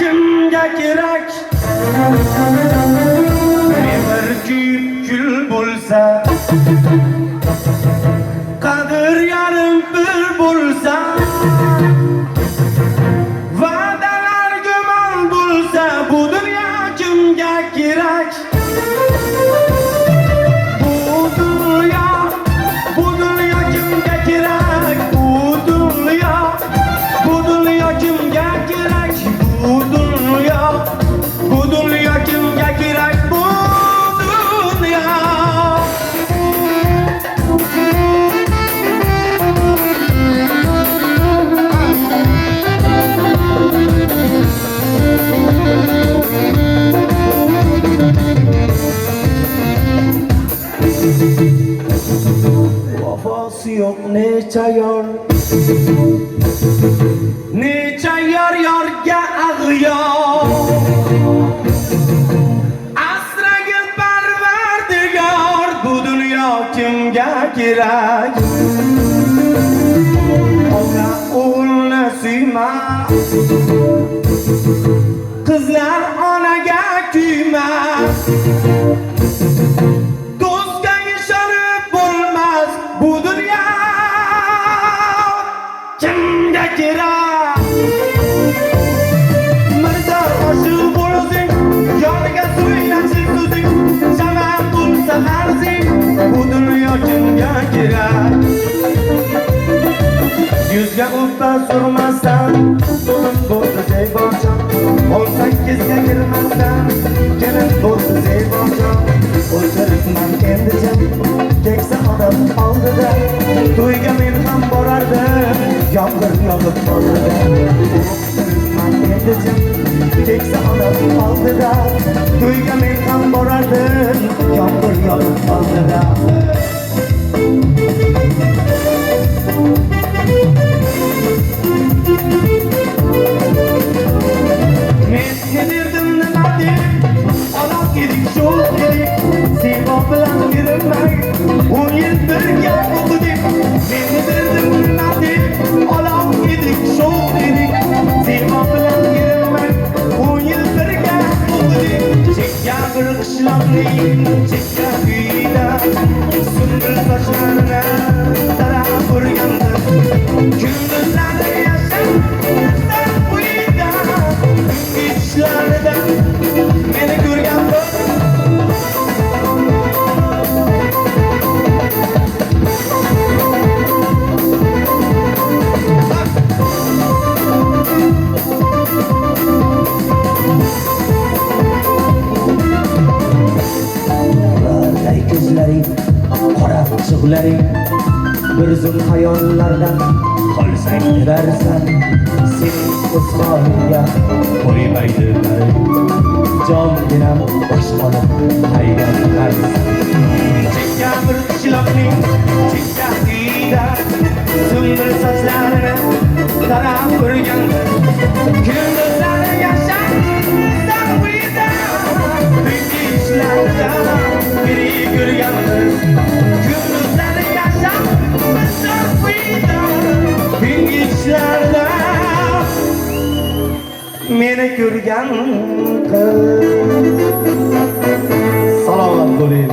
kimga kerak? Temir kuyib kul bo'lsa, qadr yarim bir bo'lsa, va'dalar gumon bo'lsa, bu dunyo kimga kerak? Bu dunyo kimga kerak? Bu dunyo kimga kerak? Bu dunyo kimga kerak? Bu dunyo. Vafası yok necha yor, necha yorga ag'yor. Asragil Parvardigor, bu dunyo kimga kerak? Ona o'g'ilni suymas, qizlar onaga kuymas. Do'stga ishonib bo'lmas, bu dunyo kimga kerak? Mirzo oshiq bo'lsang, yoniga so'ylashib so'zing, shamar bo'lsa arzing, bu dunyo kimga kerak? Yuzga o'ppa surmasdan, bo'lsa zebojon, 18ga kirmasdan, kelin bo'lsa zebojon. O'tiribman endi jim, keksa odam oldida, to'yga men ham borardim, yomg'ir yog'ib oldida. O'tiribman endi jim, keksa odam oldida, to'yga men ham borardim, yomg'ir yog'ib oldida. Men yedirdim nima deb, olam kedik, sho'x kedik, Sebo bilan yurmay, 10 yil birga o'qidik. Men yedirdim nima deb, olam kedik, sho'x kedik, Sebo bilan yurmay, 10 yil birga o'qidik. Chekka bir qishloqning chekka uyida, sunbul sochlarini tarab urganda, kunduzlari yashab uyda, ishlarida meni ko'rgan ko'zlaring, qora chiqlaring, bir zum xayollardan qolsang nelarsan? Sening o'smoningga qo'ymaydilar, jonginam boshqolib hayratlarsan. Chekka bir qishloqning chekka uyida, sunbul sochlarini tarab urganda, kunduzlari yashab uyda, tungi ishlarida biri ko'rganmiz, kunduzlari yashab uyda, tungi ishlarida meni ko'rgan qiz. Salomat bo'ling.